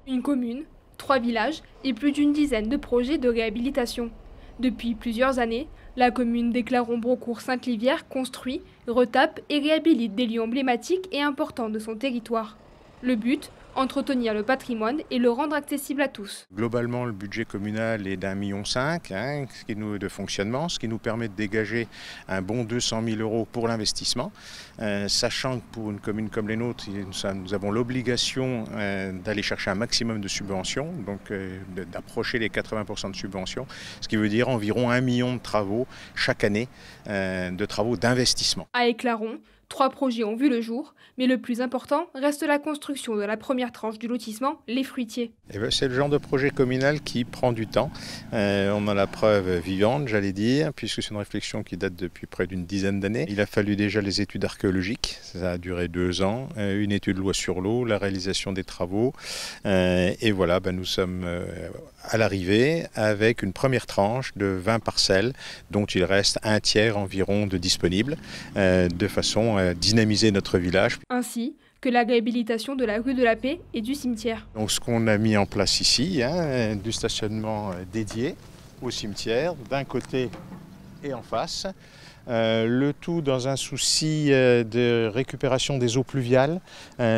Une commune, 3 villages et plus d'une dizaine de projets de réhabilitation. Depuis plusieurs années, la commune d'Éclaron-Braucourt-Sainte-Livière construit, retape et réhabilite des lieux emblématiques et importants de son territoire. Le but, entretenir le patrimoine et le rendre accessible à tous. Globalement, le budget communal est d'1,5 million de fonctionnement, ce qui nous permet de dégager un bon 200 000 € pour l'investissement, sachant que pour une commune comme les nôtres, nous avons l'obligation d'aller chercher un maximum de subventions, donc d'approcher les 80% de subventions, ce qui veut dire environ 1 million de travaux chaque année, de travaux d'investissement. À Éclaron, 3 projets ont vu le jour, mais le plus important reste la construction de la première tranche du lotissement, les Fruitiers. C'est le genre de projet communal qui prend du temps. On a la preuve vivante, j'allais dire, puisque c'est une réflexion qui date depuis près d'une dizaine d'années. Il a fallu déjà les études archéologiques, ça a duré 2 ans, une étude loi sur l'eau, la réalisation des travaux. Et voilà, nous sommes à l'arrivée avec une première tranche de 20 parcelles, dont il reste un tiers environ de disponibles, de façon à dynamiser notre village. Ainsi que la réhabilitation de la rue de la Paix et du cimetière. Donc ce qu'on a mis en place ici, du stationnement dédié au cimetière, d'un côté et en face. Le tout dans un souci de récupération des eaux pluviales,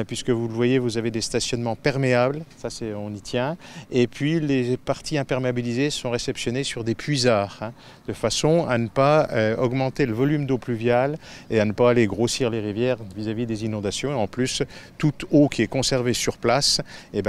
puisque vous le voyez, vous avez des stationnements perméables, ça on y tient, et puis les parties imperméabilisées sont réceptionnées sur des puisards, de façon à ne pas augmenter le volume d'eau pluviale et à ne pas aller grossir les rivières vis-à-vis des inondations. Et en plus, toute eau qui est conservée sur place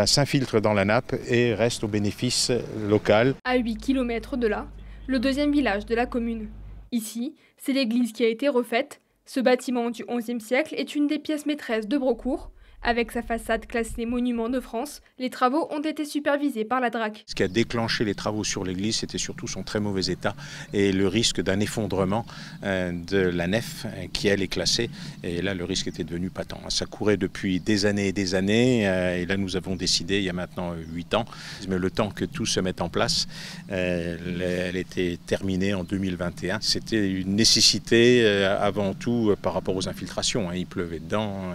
s'infiltre dans la nappe et reste au bénéfice local. À 8 km de là, le deuxième village de la commune. Ici, c'est l'église qui a été refaite. Ce bâtiment du XIe siècle est une des pièces maîtresses de Braucourt. Avec sa façade classée monument de France, les travaux ont été supervisés par la DRAC. Ce qui a déclenché les travaux sur l'église, c'était surtout son très mauvais état et le risque d'un effondrement de la nef qui, elle, est classée. Et là, le risque était devenu patent. Ça courait depuis des années et des années. Et là, nous avons décidé, il y a maintenant 8 ans, mais le temps que tout se mette en place, elle était terminée en 2021. C'était une nécessité avant tout par rapport aux infiltrations. Il pleuvait dedans.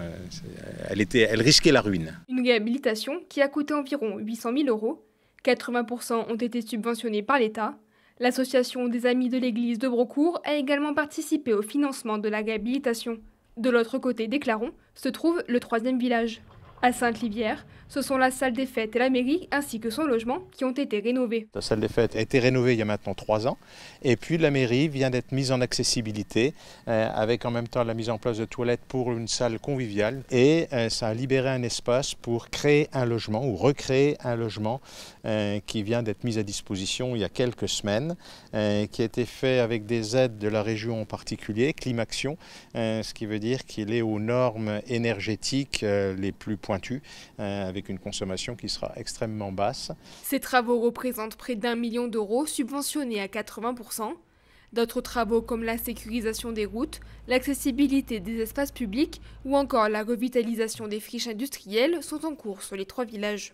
Elle risquait la ruine. Une réhabilitation qui a coûté environ 800 000 €. 80% ont été subventionnés par l'État. L'association des Amis de l'Église de Braucourt a également participé au financement de la réhabilitation. De l'autre côté d'Éclaron se trouve le 3e village. À Sainte-Livière, ce sont la salle des fêtes et la mairie ainsi que son logement qui ont été rénovés. La salle des fêtes a été rénovée il y a maintenant 3 ans et puis la mairie vient d'être mise en accessibilité avec en même temps la mise en place de toilettes pour une salle conviviale et ça a libéré un espace pour créer un logement ou recréer un logement qui vient d'être mis à disposition il y a quelques semaines, qui a été fait avec des aides de la région en particulier, Climaction, ce qui veut dire qu'il est aux normes énergétiques les plus pointues, avec une consommation qui sera extrêmement basse. Ces travaux représentent près d'1 million d'euros subventionnés à 80%. D'autres travaux comme la sécurisation des routes, l'accessibilité des espaces publics ou encore la revitalisation des friches industrielles sont en cours sur les 3 villages.